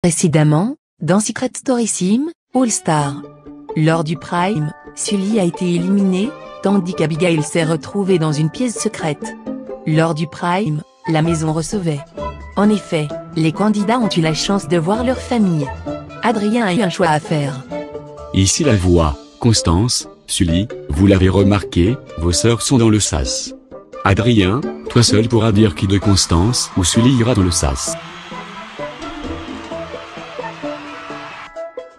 Précédemment, dans Secret Story Sim, All-Star. Lors du Prime, Sully a été éliminé, tandis qu'Abigail s'est retrouvée dans une pièce secrète. Lors du Prime, la maison recevait. En effet, les candidats ont eu la chance de voir leur famille. Adrien a eu un choix à faire. Ici la voix, Constance, Sully, vous l'avez remarqué, vos sœurs sont dans le sas. Adrien, toi seul pourras dire qui de Constance ou Sully ira dans le sas.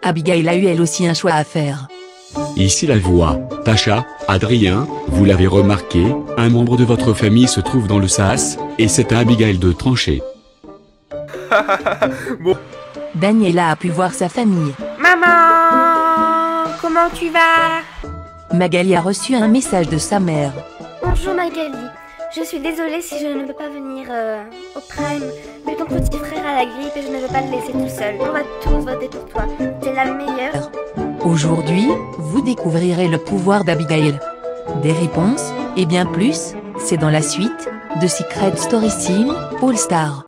Abigail a eu elle aussi un choix à faire. Ici la voix, Tasha, Adrien, vous l'avez remarqué, un membre de votre famille se trouve dans le sas, et c'est à Abigail de trancher. Bon. Daniela a pu voir sa famille. Maman, comment tu vas? Magali a reçu un message de sa mère. Bonjour Magali, je suis désolée si je ne peux pas venir au Prime, mais ton petit frère a la grippe et je ne veux pas le laisser tout seul. On va tous voter pour toi, t'es la meilleure. Aujourd'hui, vous découvrirez le pouvoir d'Abigail. Des réponses, et bien plus, c'est dans la suite de Secret Story Sim, All-Star.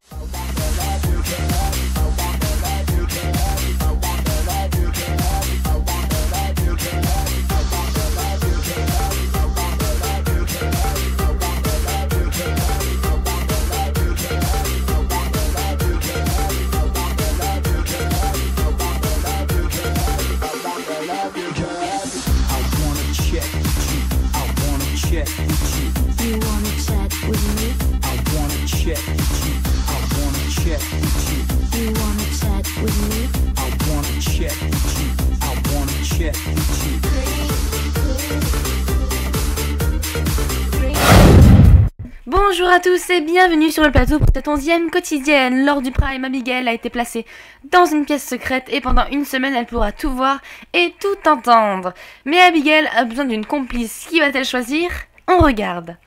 Bonjour à tous et bienvenue sur le plateau pour cette 11e quotidienne. Lors du Prime, Abigail a été placée dans une pièce secrète et pendant une semaine elle pourra tout voir et tout entendre. Mais Abigail a besoin d'une complice. Qui va-t-elle choisir? On regarde.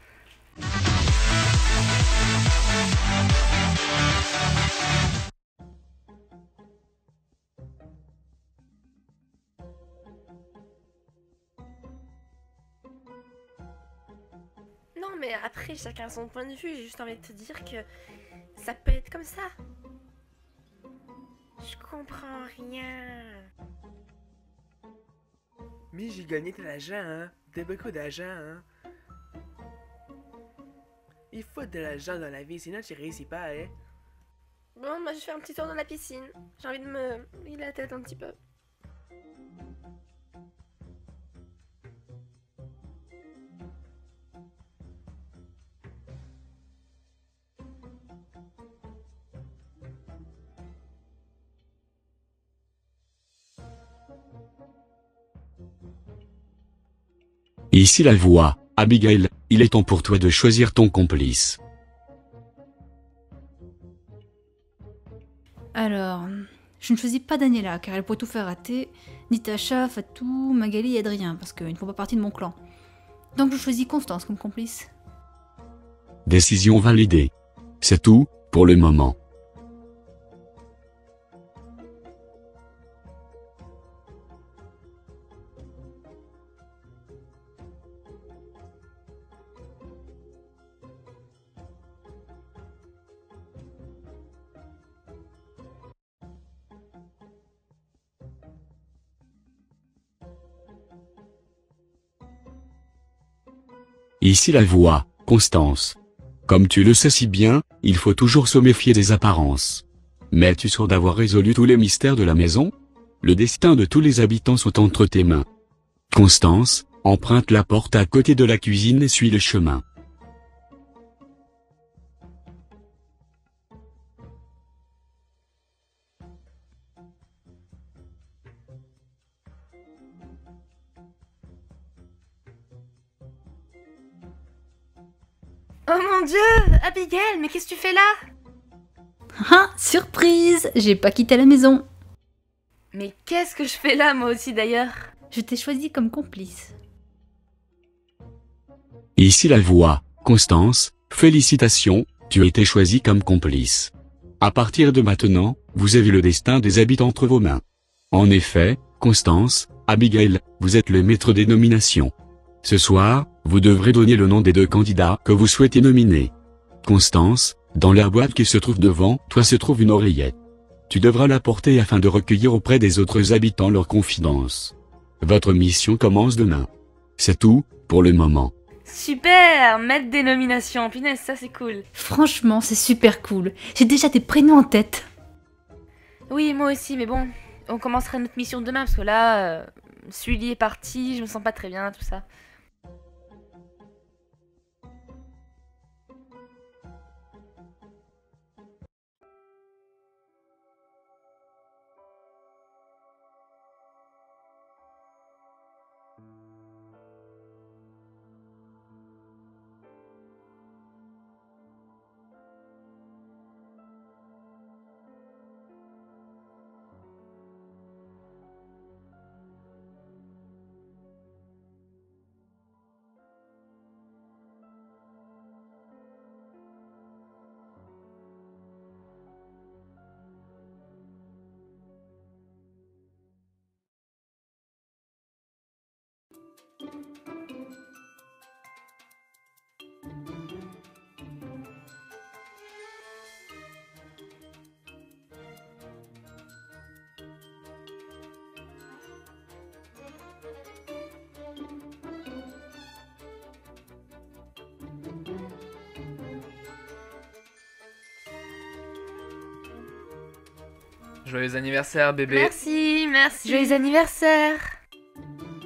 Non mais après chacun a son point de vue, j'ai juste envie de te dire que ça peut être comme ça. Je comprends rien. Mais j'ai gagné de l'argent, hein. Beaucoup d'argent, hein. Il faut de l'argent dans la vie, sinon tu réussis pas, hein. Bon, moi je fais un petit tour dans la piscine. J'ai envie de me vider la tête un petit peu. Ici la voix, Abigail, il est temps pour toi de choisir ton complice. Alors, je ne choisis pas Daniela, car elle pourrait tout faire rater, ni Tasha, Fatou, Magali et Adrien, parce qu'ils ne font pas partie de mon clan. Donc je choisis Constance comme complice. Décision validée. C'est tout, pour le moment. Ici la voix, Constance. Comme tu le sais si bien, il faut toujours se méfier des apparences. Mais es-tu sûr d'avoir résolu tous les mystères de la maison? Le destin de tous les habitants sont entre tes mains. Constance, emprunte la porte à côté de la cuisine et suis le chemin. Oh mon dieu, Abigail, mais qu'est-ce que tu fais là? Ah, surprise! J'ai pas quitté la maison. Mais qu'est-ce que je fais là moi aussi d'ailleurs? Je t'ai choisi comme complice. Ici la voix, Constance, félicitations, tu as été choisie comme complice. À partir de maintenant, vous avez le destin des habitants entre vos mains. En effet, Constance, Abigail, vous êtes le maître des nominations. Ce soir, vous devrez donner le nom des deux candidats que vous souhaitez nominer. Constance, dans la boîte qui se trouve devant toi se trouve une oreillette. Tu devras l'apporter afin de recueillir auprès des autres habitants leurs confidences. Votre mission commence demain. C'est tout, pour le moment. Super, maître des nominations, punaise, ça c'est cool. Franchement, c'est super cool. J'ai déjà tes prénoms en tête. Oui, moi aussi, mais bon, on commencera notre mission demain, parce que là, Sully est parti, je me sens pas très bien, tout ça. Joyeux anniversaire, bébé. Merci, merci. Joyeux anniversaire.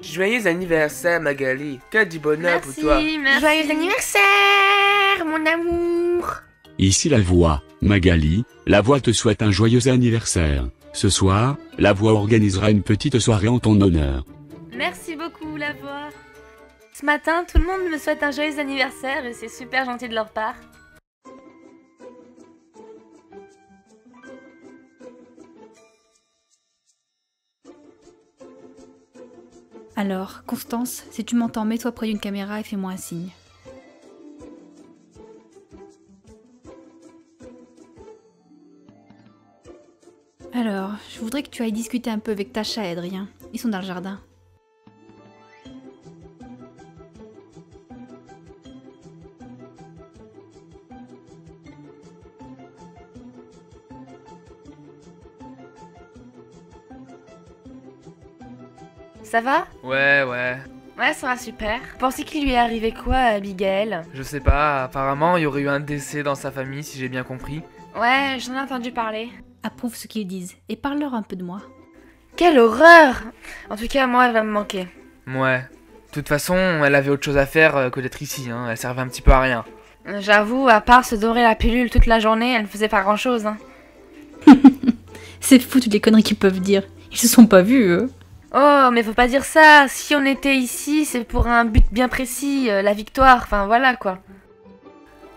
Joyeux anniversaire, Magali. Que du bonheur Merci, pour toi. merci. Joyeux anniversaire, mon amour. Ici la voix, Magali, la voix te souhaite un joyeux anniversaire. Ce soir, la voix organisera une petite soirée en ton honneur. Merci beaucoup, la voix. Ce matin, tout le monde me souhaite un joyeux anniversaire et c'est super gentil de leur part. Alors, Constance, si tu m'entends, mets-toi près d'une caméra et fais-moi un signe. Alors, je voudrais que tu ailles discuter un peu avec Tasha et Adrien. Ils sont dans le jardin. Ça va? Ouais. Ouais, ça va super. Pensez qu'il lui est arrivé quoi à Abigail? Je sais pas, apparemment il y aurait eu un décès dans sa famille, si j'ai bien compris. Ouais, j'en ai entendu parler. Approuve ce qu'ils disent et parle-leur un peu de moi. Quelle horreur! En tout cas, moi, elle va me manquer. Ouais. De toute façon, elle avait autre chose à faire que d'être ici, hein. Elle servait un petit peu à rien. J'avoue, à part se dorer la pilule toute la journée, elle ne faisait pas grand-chose. Hein. C'est fou toutes les conneries qu'ils peuvent dire. Ils se sont pas vus, eux. Oh, mais faut pas dire ça. Si on était ici, c'est pour un but bien précis, la victoire. Enfin, voilà, quoi.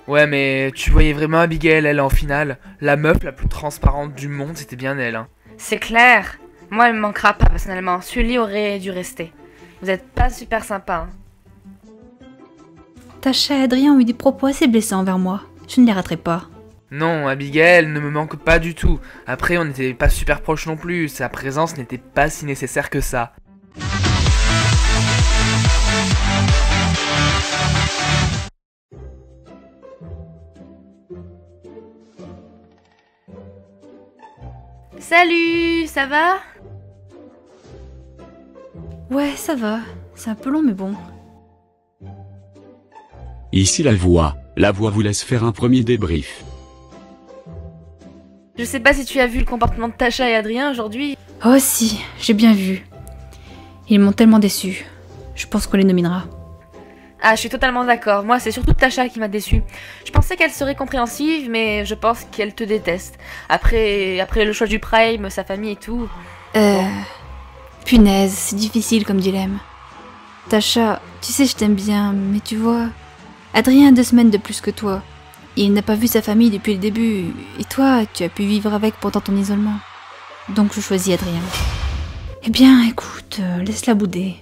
Ouais, mais tu voyais vraiment Abigail, elle, en finale. La meuf la plus transparente du monde, c'était bien elle, hein. C'est clair. Moi, elle me manquera pas, personnellement. Sully aurait dû rester. Vous êtes pas super sympa. Hein. Tasha et Adrien ont eu des propos assez blessants envers moi. Je ne les raterai pas. Non, Abigail ne me manque pas du tout. Après, on n'était pas super proches non plus. Sa présence n'était pas si nécessaire que ça. Salut, ça va? Ouais, ça va. C'est un peu long, mais bon. Ici la voix vous laisse faire un premier débrief. Je sais pas si tu as vu le comportement de Tasha et Adrien aujourd'hui. Oh si, j'ai bien vu. Ils m'ont tellement déçu. Je pense qu'on les nominera. Ah, je suis totalement d'accord. Moi, c'est surtout Tasha qui m'a déçue. Je pensais qu'elle serait compréhensive, mais je pense qu'elle te déteste. Après le choix du Prime, sa famille et tout. Punaise, c'est difficile comme dilemme. Tasha, tu sais, je t'aime bien, mais tu vois... Adrien a 2 semaines de plus que toi. Il n'a pas vu sa famille depuis le début. Et toi, tu as pu vivre avec pendant ton isolement. Donc je choisis Adrien. Eh bien, écoute, laisse-la bouder.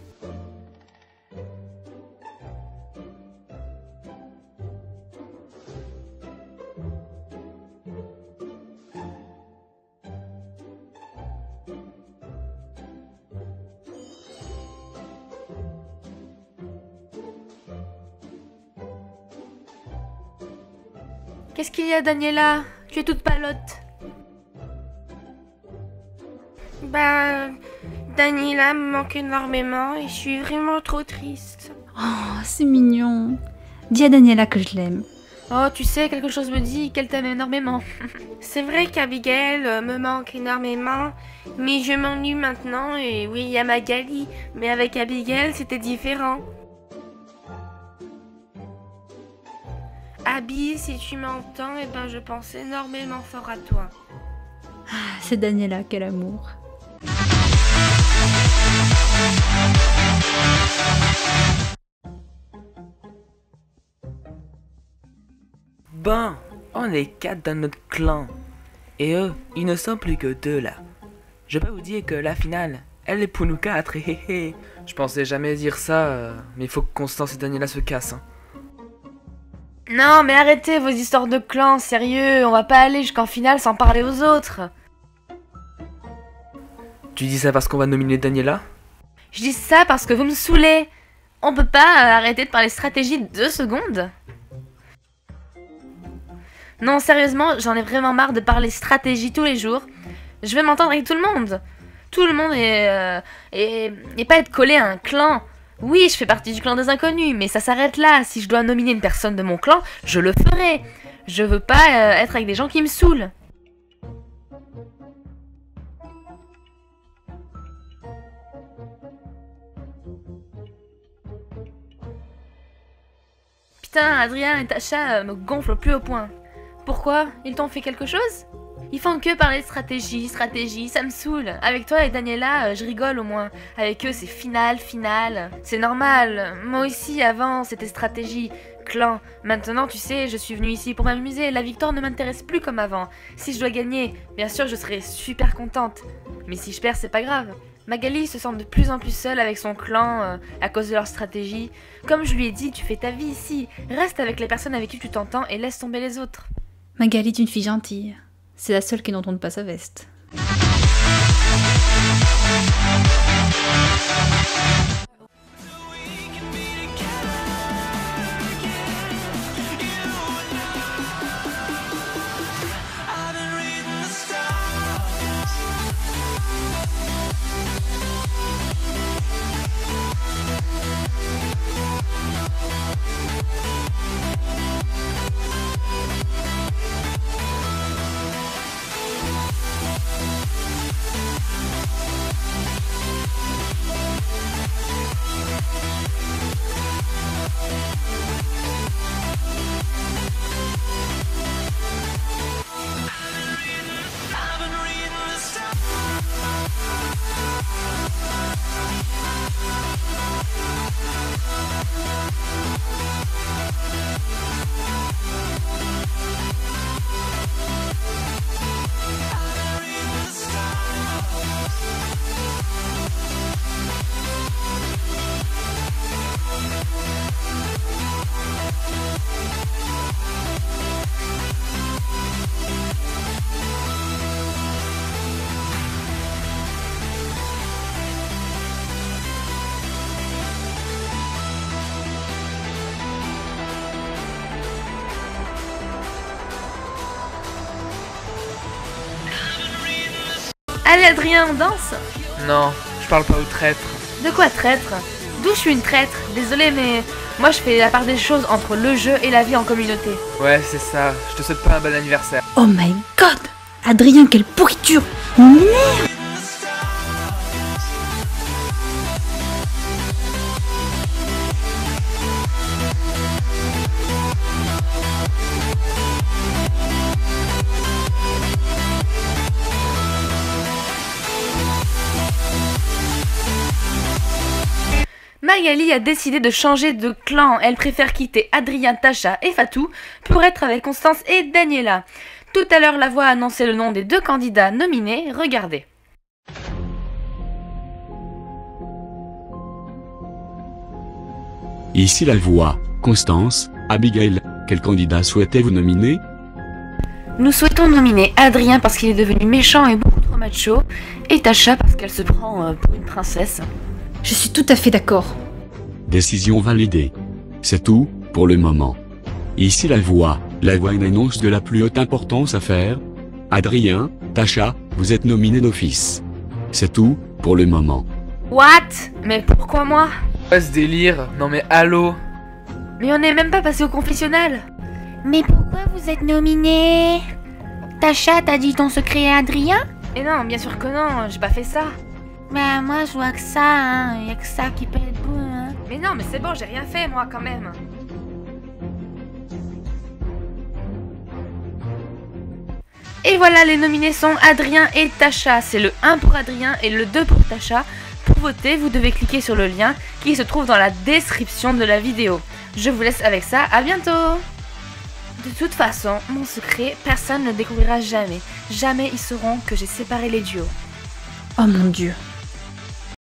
Qu'est-ce qu'il y a, Daniela? Tu es toute palote. Bah, Daniela me manque énormément et je suis vraiment trop triste. Oh, c'est mignon. Dis à Daniela que je l'aime. Oh, tu sais, quelque chose me dit qu'elle t'aime énormément. C'est vrai qu'Abigail me manque énormément, mais je m'ennuie maintenant et oui, il y a Magali, mais avec Abigail, c'était différent. Abby, si tu m'entends, eh ben je pense énormément fort à toi. Ah, c'est Daniela, quel amour. Ben, on est 4 dans notre clan. Et eux, ils ne sont plus que 2 là. Je peux vous dire que la finale, elle est pour nous 4. Hé hé hé. Je pensais jamais dire ça, mais il faut que Constance et Daniela se cassent. Hein. Non, mais arrêtez vos histoires de clan, sérieux, on va pas aller jusqu'en finale sans parler aux autres. Tu dis ça parce qu'on va nominer Daniela? Je dis ça parce que vous me saoulez. On peut pas arrêter de parler stratégie 2 secondes? Non, sérieusement, j'en ai vraiment marre de parler stratégie tous les jours. Je vais m'entendre avec tout le monde. Tout le monde et pas être collé à un clan. Oui, je fais partie du clan des inconnus, mais ça s'arrête là. Si je dois nominer une personne de mon clan, je le ferai. Je veux pas être avec des gens qui me saoulent. Putain, Adrien et Tasha me gonflent au plus haut point. Pourquoi? Ils t'ont fait quelque chose? Ils font que parler de stratégie, ça me saoule. Avec toi et Daniela, je rigole au moins. Avec eux, c'est finale. C'est normal. Moi aussi, avant, c'était stratégie, clan. Maintenant, tu sais, je suis venue ici pour m'amuser. La victoire ne m'intéresse plus comme avant. Si je dois gagner, bien sûr, je serai super contente. Mais si je perds, c'est pas grave. Magali se sent de plus en plus seule avec son clan à cause de leur stratégie. Comme je lui ai dit, tu fais ta vie ici. Reste avec les personnes avec qui tu t'entends et laisse tomber les autres. Magali est une fille gentille. C'est la seule qui n'entende pas sa veste. Allez Adrien, on danse? Non, je parle pas aux traîtres. De quoi traître? D'où je suis une traître? Désolée, mais moi je fais la part des choses entre le jeu et la vie en communauté. Ouais, c'est ça. Je te souhaite pas un bon anniversaire. Oh my god! Adrien, quelle pourriture! On m'énerve! Magali a décidé de changer de clan. Elle préfère quitter Adrien, Tasha et Fatou pour être avec Constance et Daniela. Tout à l'heure, la voix a annoncé le nom des 2 candidats nominés. Regardez. Ici la voix. Constance, Abigail, quel candidat souhaitez-vous nominer? Nous souhaitons nominer Adrien parce qu'il est devenu méchant et beaucoup trop macho, et Tasha parce qu'elle se prend pour une princesse. Je suis tout à fait d'accord. Décision validée. C'est tout, pour le moment. Ici la voix a une annonce de la plus haute importance à faire. Adrien, Tasha, vous êtes nominés d'office. C'est tout, pour le moment. What? Mais pourquoi moi? Pas ce délire, non mais allô? Mais on n'est même pas passé au confessionnal. Mais pourquoi vous êtes nominés? Tasha, t'as dit ton secret à Adrien? Et non, bien sûr que non, j'ai pas fait ça. Bah moi je vois que ça, hein. Y a que ça qui peut être bon, hein. Mais non, mais c'est bon, j'ai rien fait moi quand même. Et voilà, les nominés sont Adrien et Tasha. C'est le 1 pour Adrien et le 2 pour Tasha. Pour voter, vous devez cliquer sur le lien qui se trouve dans la description de la vidéo. Je vous laisse avec ça, à bientôt! De toute façon, mon secret, personne ne le découvrira jamais. Jamais ils sauront que j'ai séparé les duos. Oh mon Dieu.